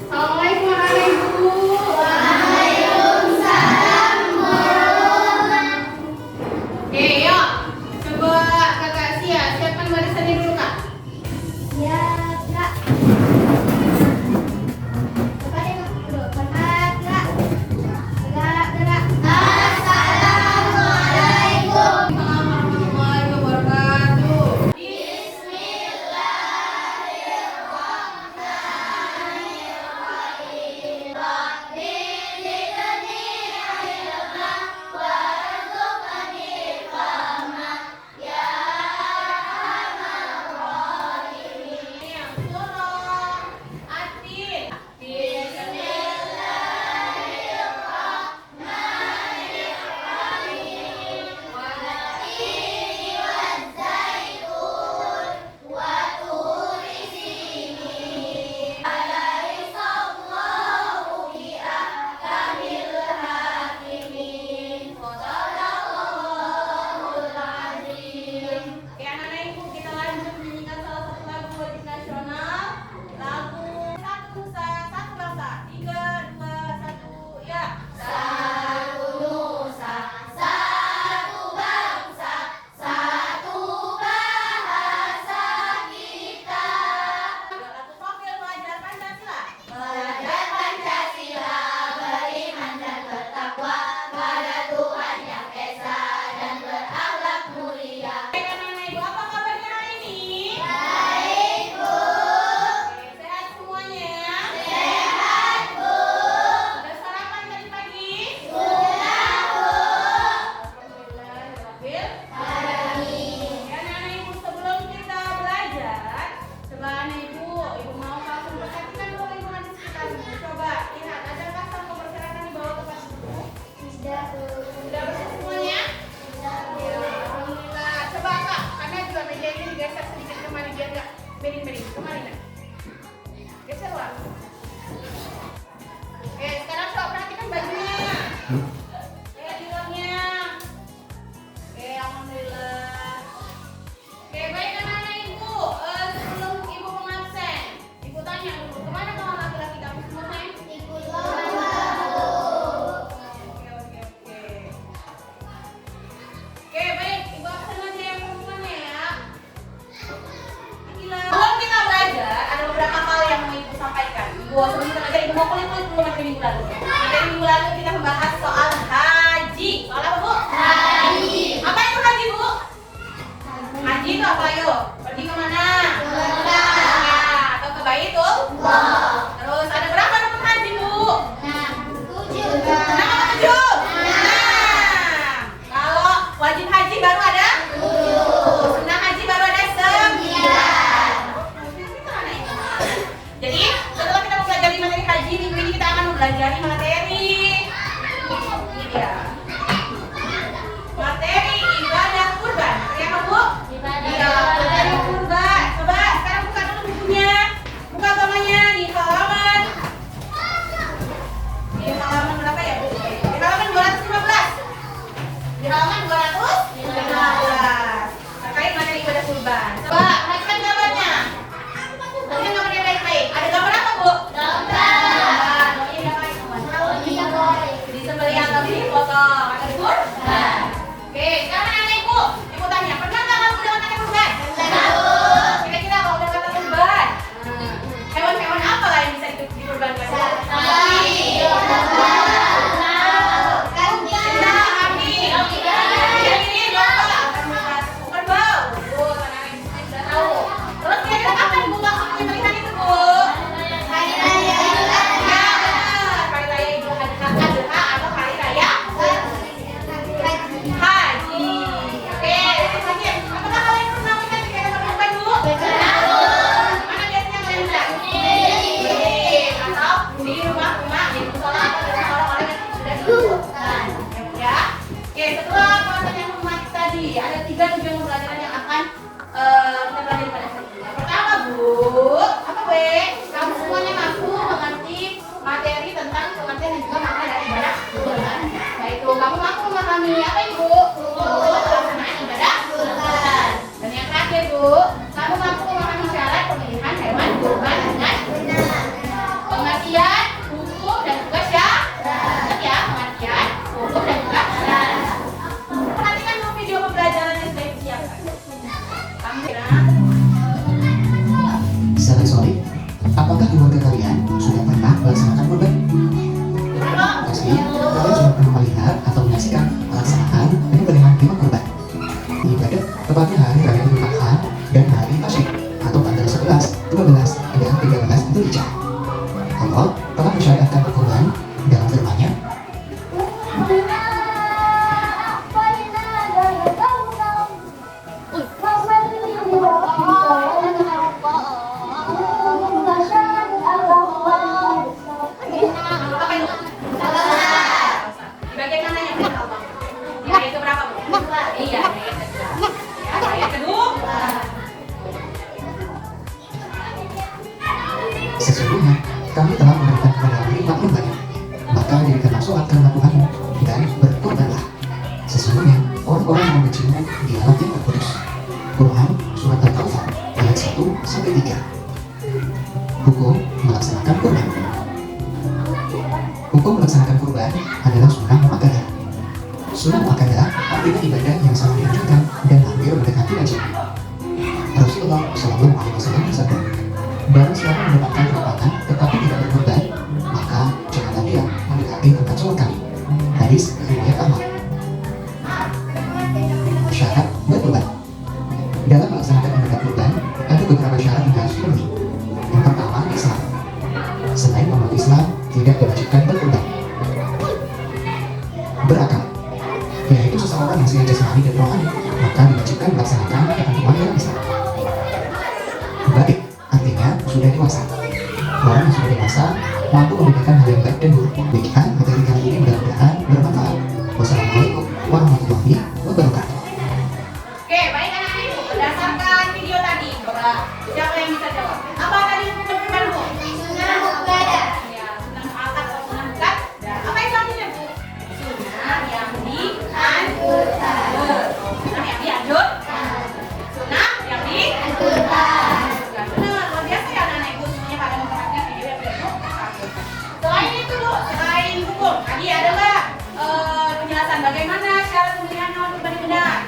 Assalamualaikum warahmatullahi wabarakatuh. Waalaikumsalam warahmatullahi. Oke, yuk. Coba Kakak Sia siapkan barisannya dulu, Kak. Ya, Kak. Coba deh, Kak. Aduh, berangkat, Kak. Gerak. Assalamualaikum. Warahmatullahi wabarakatuh. Oke, anak-anak ibu, kita lanjut menyanyikan salah satu lagu wajib nasional. Lagu Satu Nusa, Satu Bangsa. 3, 2, 1, ya. Satu nusa, satu bangsa, satu bahasa kita. Lagu profil pelajar Pancasila. Belajar Pancasila, beriman dan bertakwa pada Tuhan Yang Esa dan berakhlak mulia. Baik, anak-anak ibu, apa kabarnya hari ini? Baik, Bu. Oke, sehat semuanya? Sehat, Bu. Sudah sarapan tadi pagi? Sudah, Bu. Alhamdulillah, Amin. ya, anak-anak ibu, sebelum kita belajar, coba anak ibu mau langsung perhatikan dulu lingkungan di sekitarmu. Coba lihat, adakah sampah berserakan di bawah tempat duduk? Sudah, Bu. Sudah bersih semuanya? Sudah, Bu. Ya, alhamdulillah. Coba Kak, karena juga meja ini digeser sedikit kemari biar nggak miring-miring. Kemari nak. Geser Wak. Oke, sekarang coba perhatikan bajunya. Lihat di luarnya. Oke, alhamdulillah. Oke, baik anak-anak ibu. Sebelum ibu mengabsen, ibu tanya dulu, kemana kawan laki-laki kamu semua, sayang? Ikut lomba, Bu. Oke. Oke, baik. Ibu absen aja yang perempuannya ya. Sebelum kita belajar, ada beberapa hal yang mau ibu sampaikan. Sebelum kita belajar, ibu mau kulit-kulit dulu materi minggu lalu. Materi minggu lalu kita membahas soal haji. Soal apa, Bu? Haji. Apa itu haji, Bu? Haji itu apa, yuk? Pergi kemana? Mekah. Ya, atau ke Baitul? Wah. Terus ada berapa rukun haji, Bu? Nah, 7. Kenapa 7? Nah, kalau wajib haji baru ada 7. Sunnah haji baru ada 9. Jadi, setelah kita mempelajari materi haji, minggu ini kita akan mempelajari materi ini dia. Materi ibadah kurban. Materi apa, Bu? Ibadah Iya, materi 12 dan 13 Dzulhijjah. Allah telah mensyariatkan kurban dalam firman-Nya, Di bagian mananya Bu? Di ayat keberapa Bu? Iya, di ayat kedua. Ya, ayat kedua. sesungguhnya kami telah memberikan kepadamu nikmat kurban, maka dirikanlah sholat karena Tuhanmu dan berkurbanlah. Sesungguhnya orang-orang yang membencimu dialah yang terkudus. Quran Surat Al-Kautsar ayat 1-3. Hukum melaksanakan kurban. Hukum melaksanakan kurban adalah sunnah muakkadah. Sunnah muakkadah artinya ibadah yang sangat dianjurkan dan hampir mendekati wajib. Rasulullah SAW bersabda, barang siapa mendapatkan kekuatan tetapi tidak berkorban, maka janganlah dia mendekati tempat sholat kami. Hadis riwayat Ahmad. Syarat berkorban. Dalam melaksanakan ibadah kurban, ada beberapa syarat yang harus dipenuhi. Yang pertama, Islam. Selain umat Islam tidak diwajibkan berkorban. Berakal, yaitu seseorang yang secara jasmani dan rohani, maka diwajibkan melaksanakan ketentuan dalam Islam. Baik, artinya sudah dewasa. Orang yang sudah dewasa mampu membedakan hal yang baik dan buruk. Demikian materi kali ini mudah-mudahan bermanfaat. Wassalamualaikum warahmatullahi wabarakatuh. Oke, baik anak-anak Ibu, berdasarkan video tadi, coba siapa yang bisa jawab? Apa tadi hukum kurban Bu? Sunnah muakkadah. Ya, sunnah muakkad atau sunnah mukad. Dan apa itu artinya Bu? Sunnah yang dianjurkan. Sunnah yang dianjurkan. Sunnah yang dianjurkan. Benar, luar biasa ya anak-anak Ibu, semuanya pada memperhatikan video yang sudah Bu. Selain itu Bu, selain hukum, tadi ada nggak penjelasan bagaimana cara pemilihan hewan kurban yang benar?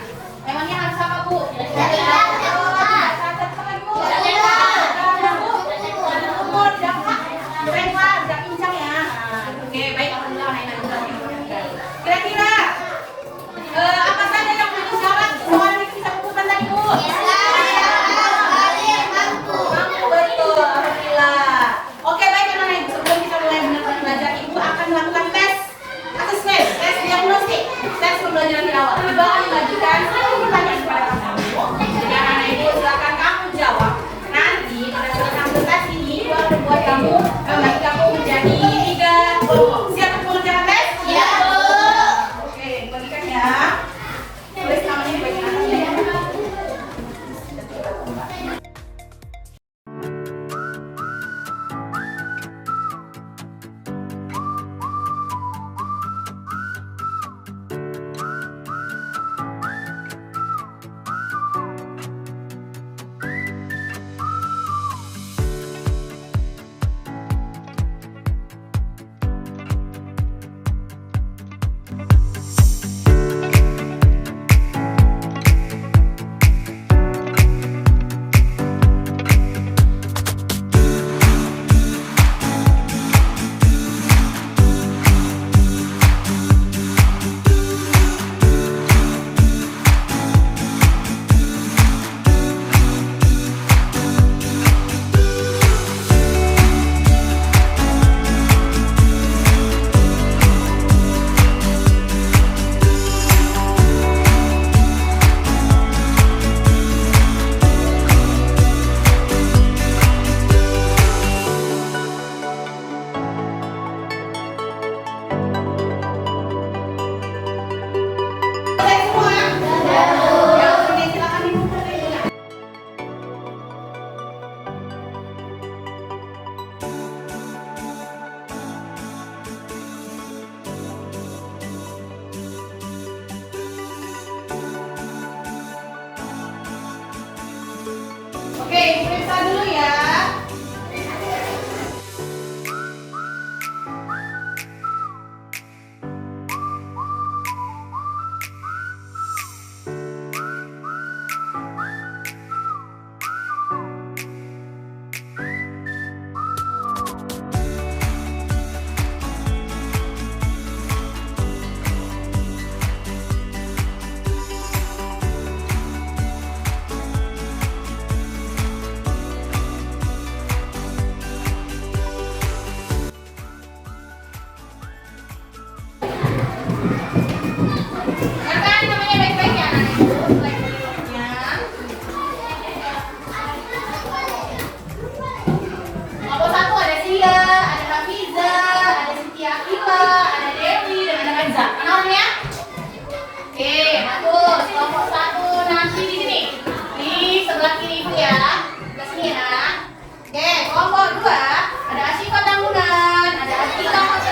Kelompok 2 ada Asyifa Tambunan, ada Atika Mas,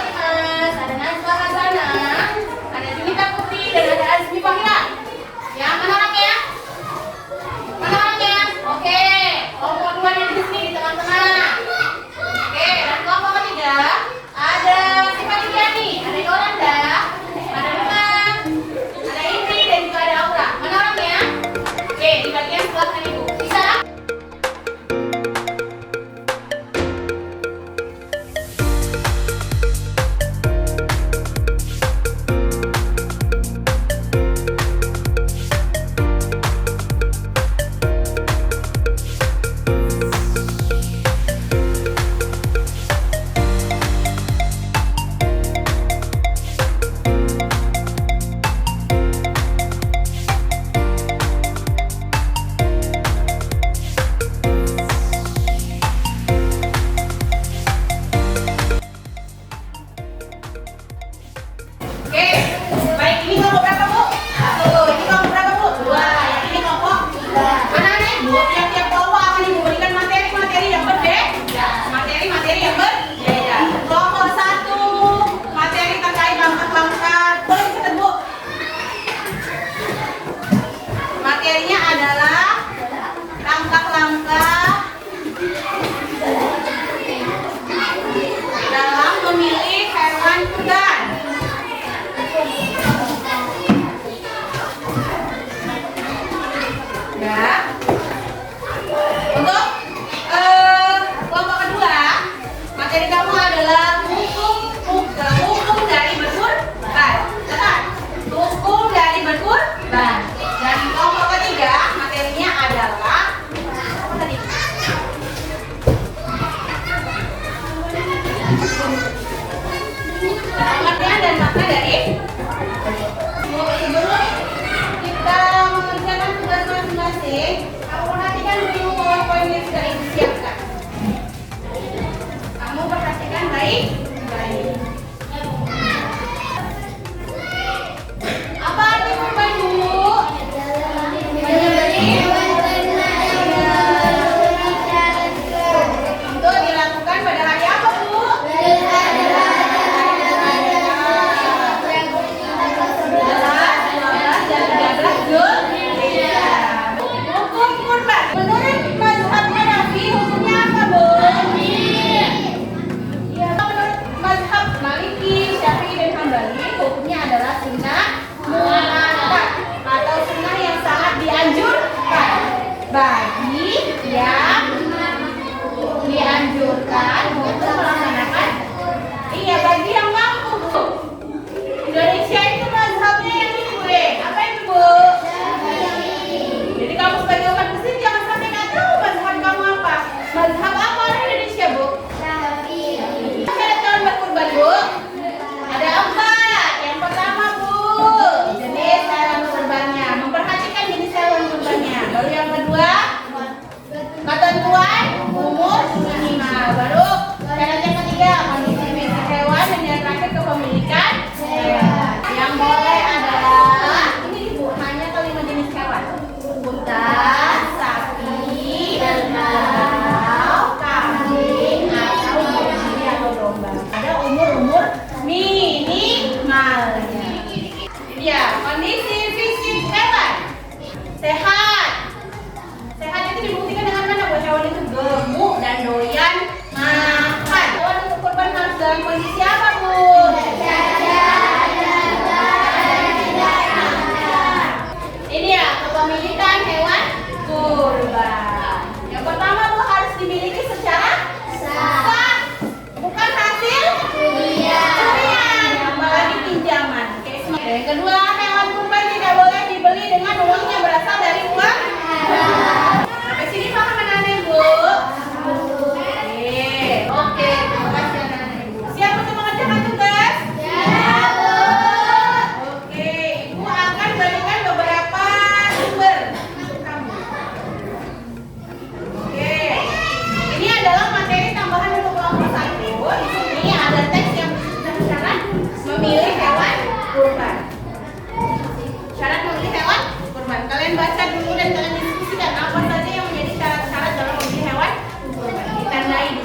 ada Nazwa Hazana, ada Junita Putri, dan ada Azmi Fahira. Yang mana orangnya? Mana orangnya? Oke, kelompok 2 yang di sini di tengah-tengah. Oke, dan kelompok ketiga ada Siva Lidiani, ada Yolanda, ada Luna, ada Indri, dan juga ada Aura. Mana orangnya? Oke, di bagian sebelah kanan ibu. Bisa? Oke, baik, ini kelompok berapa bu? 1. Ini kelompok berapa bu? 2. Yang ini kelompok? Anak-anak ibu, tiap-tiap kelompok akan ibu berikan materi-materi yang berbeda. Materi-materi yang berbeda. Kelompok 1, materi terkait langkah-langkah. Boleh dicatat bu? Materinya adalah langkah-langkah dalam memilih hewan kurban. Ya. Untuk kelompok kedua, materi kamu adalah hukum dari berkurban. Tepat. Hukum dari berkurban. Dan kelompok ketiga, materinya adalah apa tadi? Pengertian dan makna dari sebelum kita mengerjakan tugas masing-masing, kamu perhatikan dulu poin-poin yang sudah ibu siapkan. Kamu perhatikan baik-baik. Apa arti kurban dulu? Untuk dilakukan pada hari apa bu? Hukum kurban menurut mazhab Hanafi hukumnya apa bu? Ya, menurut mazhab Maliki, Syafi'i dan Hambali hukumnya adalah sunnah muakkad atau sunnah yang sangat dianjurkan bagi yang dianjurkan untuk melaksanakan. Iya, bagi yang mampu bu. Indonesia itu mazhabnya yang ini bu. Apa itu bu? Jadi kamu sebagai umat muslim jangan sampai nggak tahu mazhab kamu apa. Mazhab apa orang Indonesia bu? Ada calon berkurban bu? Ada 4. Yang pertama bu, jenis hewan kurbannya. Memperhatikan jenis hewan kurbannya. Baru yang kedua, ketentuan umur minimal. Baru syarat yang ketiga, kondisi fisik hewan dan yang terakhir kepemilikan hewan. Yang boleh adalah ini ibu hanya kelima jenis hewan: unta, sapi, kerbau, kambing, atau babi atau domba. Ada umur minimalnya. Ya, kondisi fisik hewan sehat. Sehat itu dibuktikan dengan mana buat hewan itu gemuk dan doyan makan. Hewan untuk kurban harus dalam kondisi apa bu? Ini ya kepemilikan hewan kurban. Yang pertama bu harus dimiliki secara sah, bukan hasil curian, apalagi pinjaman. Yang kedua, hewan kurban tidak boleh dibeli dengan uang yang berasal dari uang. Sampai sini paham anak-anak ibu? Oke, terima kasih anak-anak ibu. Siap untuk mengerjakan tugas? Siap bu. Oke, ibu akan berikan beberapa sumber untuk kamu. Oke, ini adalah materi tambahan untuk kelompok 1. Di sini ada teks yang berisikan syarat memilih hewan kurban. Syarat memilih hewan kurban. Kalian baca dulu dan kalian diskusikan apa saja yang menjadi syarat-syarat dalam memilih hewan kurban. Ditandai di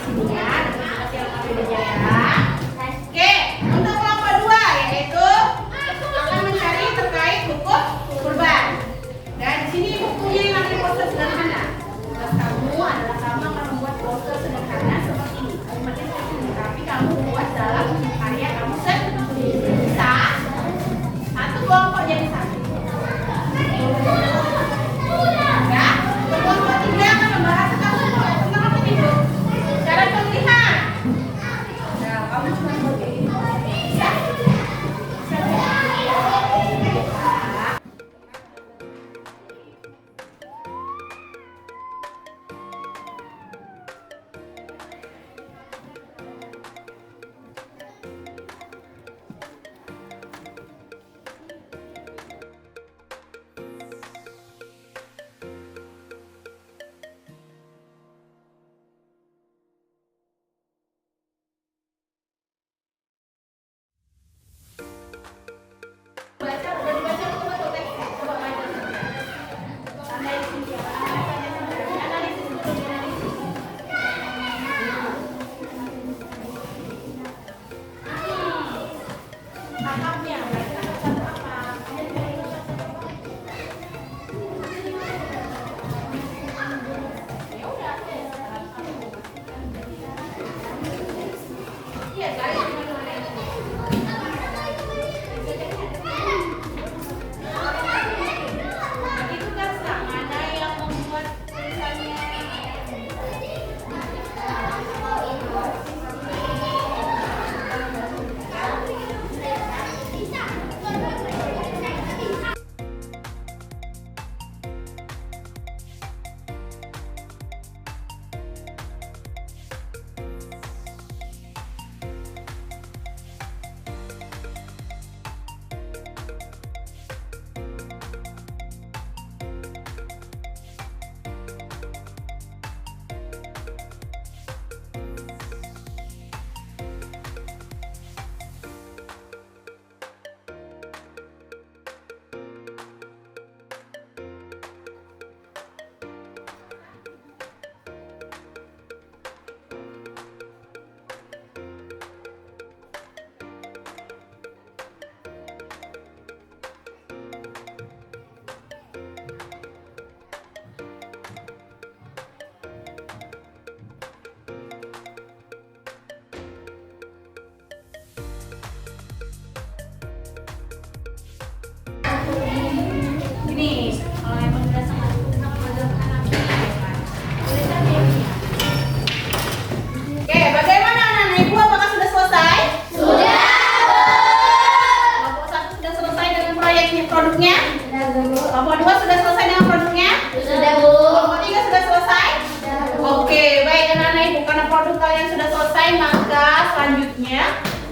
karena produk kalian sudah selesai, maka selanjutnya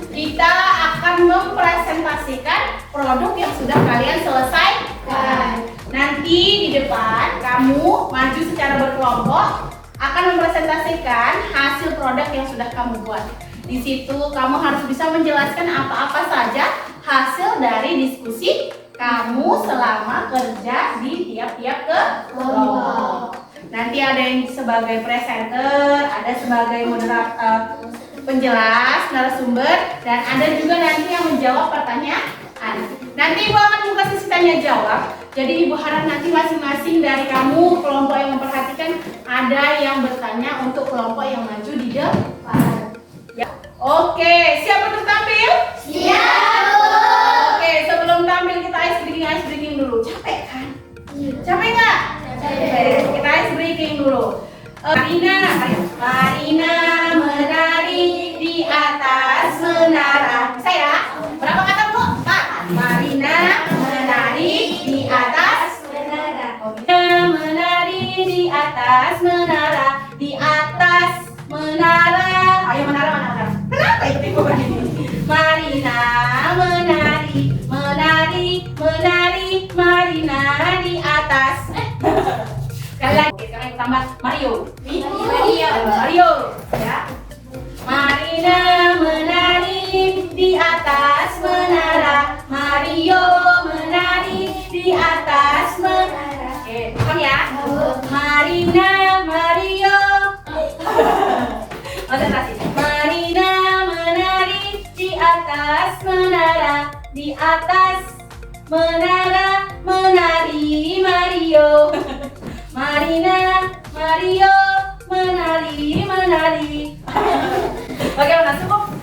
kita akan mempresentasikan produk yang sudah kalian selesaikan. Nanti di depan kamu maju secara berkelompok akan mempresentasikan hasil produk yang sudah kamu buat. Di situ kamu harus bisa menjelaskan apa-apa saja hasil dari diskusi kamu selama kerja di tiap-tiap kelompok. Nanti ada yang sebagai presenter, ada sebagai moderator, penjelas, narasumber, dan ada juga nanti yang menjawab pertanyaan. Nanti Ibu akan buka sesi tanya jawab. Jadi Ibu harap nanti masing-masing dari kamu kelompok yang memperhatikan ada yang bertanya untuk kelompok yang maju di depan. Ya. Oke, siap untuk tampil? Siap. Oke, sebelum tampil kita ice breaking dulu. Capek kan? Capek nggak? Capek. Kita ice breaking dulu. Marina menari di atas menara. Bisa ya? Berapa kata Bu? 4. Marina menari di atas menara. Menari di atas menara. Di atas menara. Ayo menara. Kenapa itu begini? Marina menari, Marina di atas. Sekali lagi, sekarang kita tambah Mario. Mario, ya. Marina menari di atas menara, Mario menari di atas menara. Oke, paham ya? Marina, Mario. Konsentrasi. Marina menari di atas menara, di atas menara menari Mario. Marina, Mario menari. Bagaimana?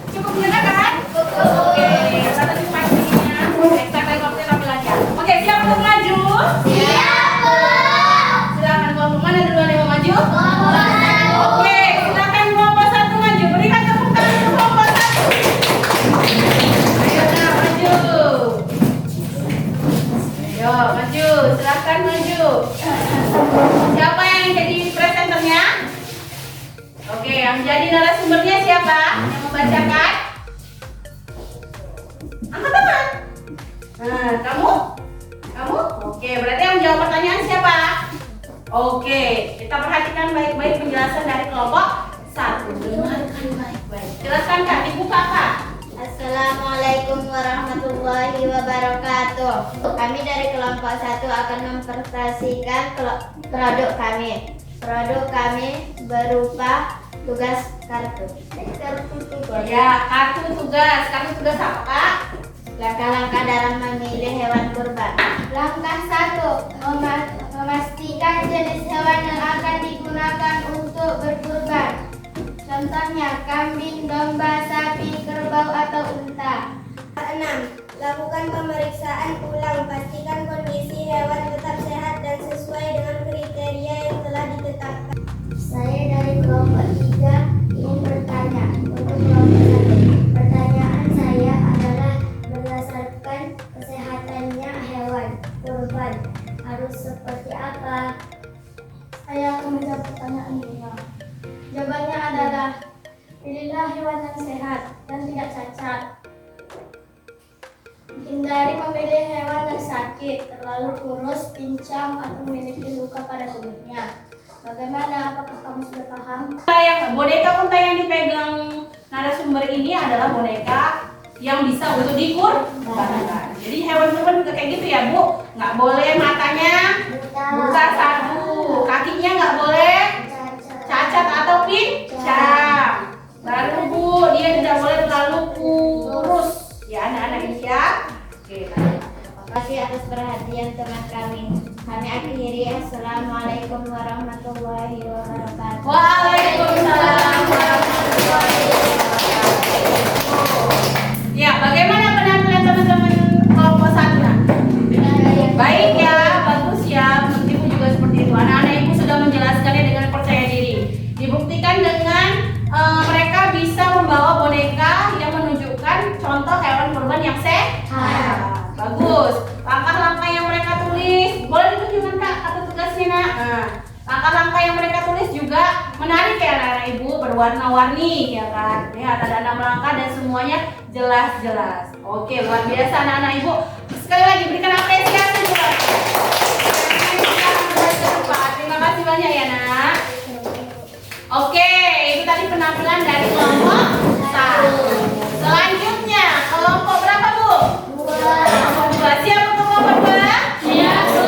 Cukup mendengarkan? Oke, kita cukup pastinya. Kita tampil lagi. Oke, siap untuk maju? Siap. Silakan kelompok mana duluan yang mau maju? Oke, silakan kelompok 1 maju. Berikan tepuk tangan untuk kelompok 1. Ayo maju. Ayo maju, silakan maju. Siapa yang jadi presenternya? Oke, yang jadi narasumbernya siapa? Yang membacakan? Angkat tangan. Nah, kamu? Oke, berarti yang menjawab pertanyaan siapa? Oke, kita perhatikan baik-baik penjelasan dari kelompok 1. Dengarkan baik-baik. Jelaskan Kak, dibuka Kak. Assalamualaikum warahmatullahi wabarakatuh. Kami dari kelompok 1 akan mempresentasikan produk kami. Produk kami berupa tugas kartu. Ya, kartu tugas. Kartu tugas apa Kak? Langkah-langkah dalam memilih hewan kurban. Langkah 1, memastikan jenis hewan yang akan digunakan untuk berkurban. Contohnya kambing, domba, sapi, kerbau, atau unta. 6. Lakukan pemeriksaan ulang. Pastikan kondisi hewan tetap sehat dan sesuai dengan kriteria yang telah ditetapkan. Saya dari kelompok 3 ingin bertanya untuk kelompok 1. Pertanyaan saya adalah berdasarkan kesehatannya hewan kurban harus seperti apa? Saya akan menjawab pertanyaan ini. Jawabannya adalah pilihlah hewan yang sehat dan tidak cacat. Hindari memilih hewan yang sakit, terlalu kurus, pincang, atau memiliki luka pada tubuhnya. Bagaimana? Apakah kamu sudah paham? Boneka unta yang dipegang narasumber ini adalah boneka yang bisa untuk dikurbankan. Jadi hewan kurban juga kayak gitu ya Bu. Nggak boleh matanya buka 1, kakinya nggak boleh cacat atau pincang. Baru Bu, dia tidak boleh terlalu kurus. Ya anak-anak ini ya. Oke, Terima kasih atas perhatian teman kami. Kami akhiri. Assalamualaikum warahmatullahi wabarakatuh. Waalaikumsalam warahmatullahi wabarakatuh. Ya, bagaimana penampilan teman-teman kelompok 1? Baik ya, bagus ya. Menurut Ibu juga seperti itu. Anak-anak Ibu sudah menjelaskannya dengan percaya diri. Dibuktikan dengan mereka bisa membawa boneka yang menunjukkan contoh hewan kurban yang sehat. Bagus. Langkah-langkah yang mereka tulis boleh ditunjukkan Kak atau tugasnya Nak. Nah, langkah-langkah yang mereka tulis juga menarik ya anak-anak ibu, berwarna-warni ya kan. Lihat ada 6 langkah dan semuanya jelas-jelas. Oke, luar biasa anak-anak ibu. Sekali lagi berikan apresiasi buat terima kasih banyak ya nak. Oke, itu tadi penampilan dari kelompok 1. Selanjutnya kelompok berapa bu? 2. Siap untuk kelompok 2? Siap bu.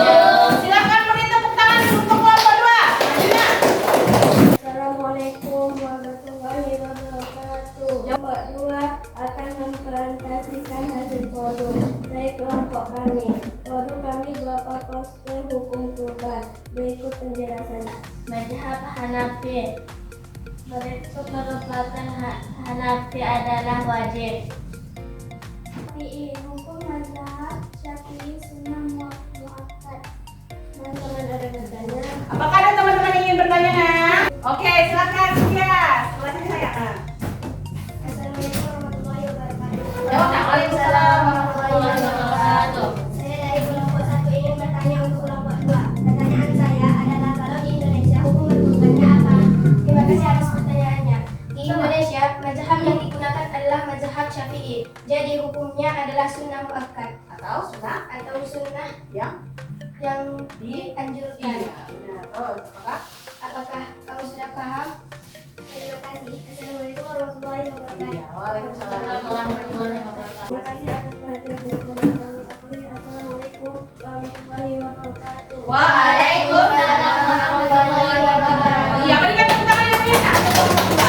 Silakan beri tepuk tangan untuk kelompok 2. Selanjutnya. Assalamualaikum warahmatullahi wabarakatuh. Kelompok 2 akan mempresentasikan hasil forum dari kelompok kami. Forum kami berupa poster hukum kurban. Berikut penjelasannya. Mazhab Hanafi. Merupakan Hanafi adalah wajib. Hukum mazhab Syafi'i sunnah muakkad. Teman-teman ada bertanya? Apakah ada teman-teman yang ingin bertanya nak? Oke, silakan ya. Silakan saya. Assalamualaikum warahmatullahi wabarakatuh. Jawab nak. Waalaikumsalam warahmatullahi wabarakatuh. Saya dari kelompok 1 ingin bertanya untuk kelompok 2. Pertanyaan saya adalah kalau di Indonesia hukum berkurbannya apa? Terima kasih atas pertanyaannya. Di Indonesia, mazhab yang digunakan adalah mazhab Syafi'i. Jadi hukumnya adalah sunnah muakkad Atau sudah atau sunnah yang yang dianjurkan. benar. Oh, apakah? Apakah kamu sudah paham? Terima kasih. Assalamualaikum warahmatullahi wabarakatuh. Waalaikumsalam warahmatullahi wabarakatuh. Terima kasih atas perhatian dan komentar kami. Assalamualaikum warahmatullahi wabarakatuh. Waalaikumsalam warahmatullahi wabarakatuh. Iya, berikan tepuk tangan yang meriah Kak, untuk kelompok 2.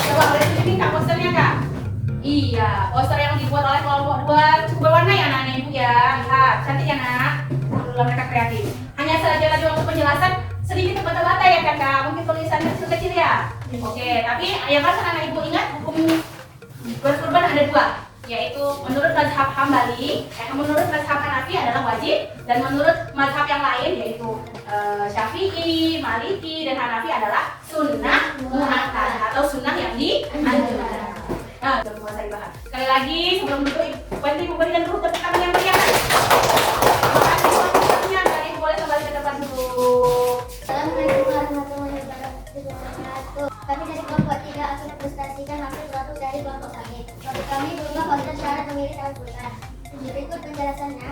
Coba boleh tunjukin Kak posternya Kak. Iya, poster yang dibuat oleh kelompok 2 cukup berwarna ya anak-anak ibu ya. Lihat, cantik ya nak. Alhamdulillah mereka kreatif. Hanya saja lagi waktu penjelasan sedikit terbata-bata ya kakak. Mungkin tulisannya kecil ya. Oke, tapi yang pasti anak ibu ingat hukum berkurban ada 2, yaitu menurut mazhab Hambali, menurut mazhab Hanafi adalah wajib, dan menurut mazhab yang lain yaitu Syafi'i, Maliki, dan Hanafi adalah sunnah muakkad atau sunnah yang dianjurkan. Nah, sudah menguasai bahan. Sekali lagi sebelum duduk, bantu ibu berikan dulu tepuk tangan yang meriah. Terima kasih waktunya. Dan ibu boleh kembali ke depan dulu. Assalamualaikum warahmatullahi wabarakatuh. Kami dari kelompok 3 akan mempresentasikan hasil suatu dari kelompok kami. Kelompok kami berupa poster syarat pemilik Al-Quran. Berikut penjelasannya.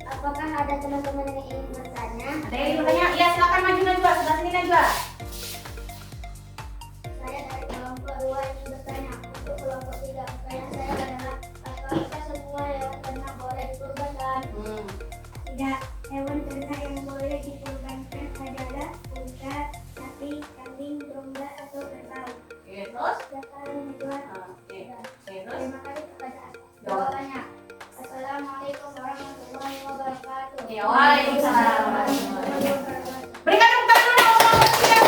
Apakah ada teman-teman yang ingin bertanya? Ada yang ingin bertanya? Iya, silakan maju Najwa, sebelah sini Najwa. Saya dari kelompok 2 ingin bertanya. Untuk kelompok 3, pertanyaan saya adalah apakah semua hewan ternak boleh dikurbankan? Tidak, hewan ternak yang boleh dikurbankan adalah unta, sapi, kambing, domba, atau kerbau. Oke, terus? Sekarang Ridwan. Oke, terus? Terima kasih kepada jawabannya. Assalamualaikum warahmatullahi wabarakatuh. Ya, waalaikumsalam warahmatullahi wabarakatuh. Berikan tepuk tangan dulu untuk kelompok 3.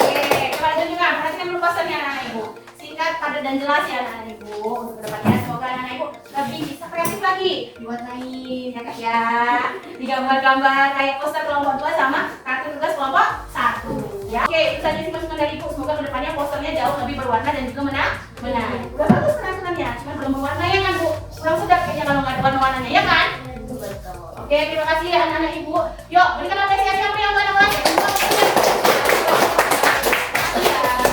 Oke, coba ditunjukkan. Perhatikan dulu posternya anak-anak ibu. Singkat, padat, dan jelas ya anak-anak ibu. Untuk kedepannya semoga anak-anak ibu lebih bisa kreatif lagi. Diwarnain ya kak ya. Digambar-gambar kayak poster kelompok 2 sama kartu tugas kelompok 1. Ya. Oke, itu saja sih masukan dari ibu. Semoga kedepannya posternya jauh lebih berwarna dan juga menarik. Udah bagus penampilannya, cuma belum berwarna ya kan bu? Kurang sedap kayaknya kalau nggak ada warna-warnanya ya kan? Betul. Oke, terima kasih ya anak-anak ibu. Yuk, berikan apresiasi yang meriah buat anak-anak.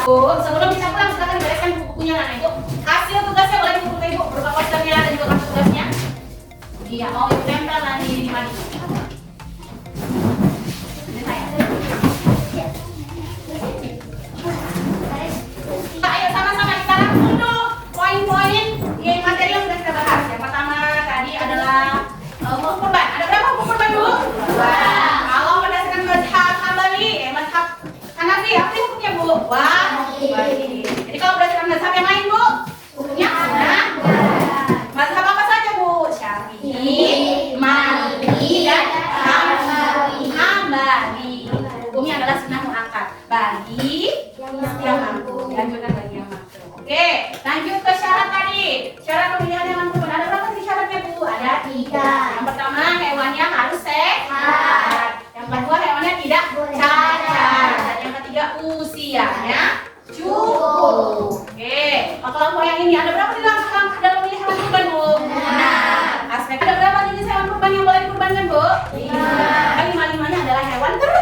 Bu, sebelum kita pulang silakan bereskan buku-bukunya anak ibu. Hasil tugasnya boleh dibuku ke ibu berupa posternya dan juga kartu tugasnya. Iya, mau ibu tempel nanti di mana? Ini saya. Ayo sama-sama kita rangkum dulu poin-poin yang materi yang sudah kita bahas. Yang pertama tadi adalah hukum kurban. Ada berapa hukum kurban bu? 2. Kalau berdasarkan mazhab Hambali, mazhab Hanafi, apa sih hukumnya bu? Wajib. Jadi kalau berdasarkan mazhab yang lain bu, hukumnya sunnah. Mazhab apa saja bu? Syafi'i, Maliki, dan Hambali. Hukumnya adalah sunnah muakkad bagi yang mampu. Dianjurkan bagi yang mampu. Oke, lanjut ke syarat tadi. Syarat pemilihan hewan kurban. Ada berapa sih syaratnya bu? Ada 3. Yang pertama hewannya harus sehat. Yang kedua hewannya tidak cacat. Dan yang ketiga usianya cukup. Oke, kelompok yang ini ada berapa di dalam memilih hewan kurban bu? Aspek ada berapa jenis hewan kurban yang boleh dikurbankan bu? 5. 5-5-nya adalah hewan ternak.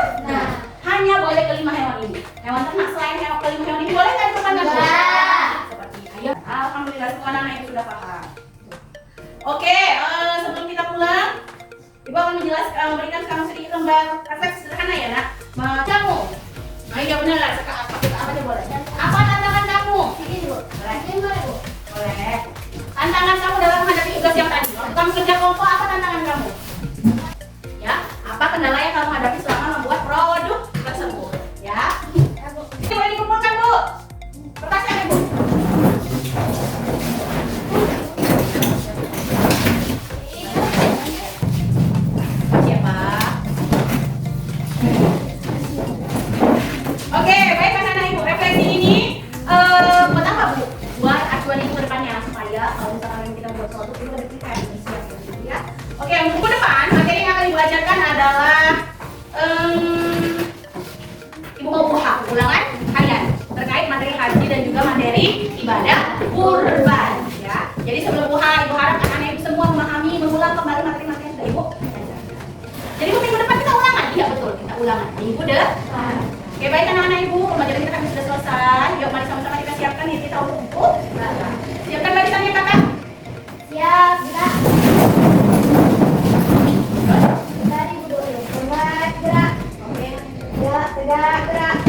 iya benar. Apa aja boleh. Apa tantangan kamu? Ini Bu. Boleh. Ini boleh Bu. Boleh. Tantangan kamu dalam menghadapi tugas yang tadi. Waktu kamu kerja kelompok, apa tantangan kamu? Ya, apa kendala yang kamu hadapi selama membuat produk tersebut? Ya. Ini boleh dikumpulkan, Bu. Kertasnya, Ibu. Siapa? Oke, baik anak-anak Ibu. Refleksi ini buat apa, Bu? Buat acuan Ibu ke depannya supaya kalau misalkan kita buat produk itu lebih keren, siap ya. Oke, untuk ke depan materi yang akan Ibu ajarkan adalah Ibu mau ulangan harian terkait materi haji dan juga materi ibadah kurban ya. Jadi sebelum Ibu harap anak-anak Ibu semua memahami, mengulang kembali materi-materi yang sudah Ibu ajarkan. Jadi minggu depan kita ulangan, iya betul kita ulangan minggu depan. Oke baik anak-anak Ibu, pembelajaran kita sudah selesai. Yuk mari sama-sama kita siapkan ya kita untuk buku. Siapkan barisannya kakak. Siap, gerak. Dari Bu dulu. Gerak, gerak. Oke. Gerak, gerak, gerak.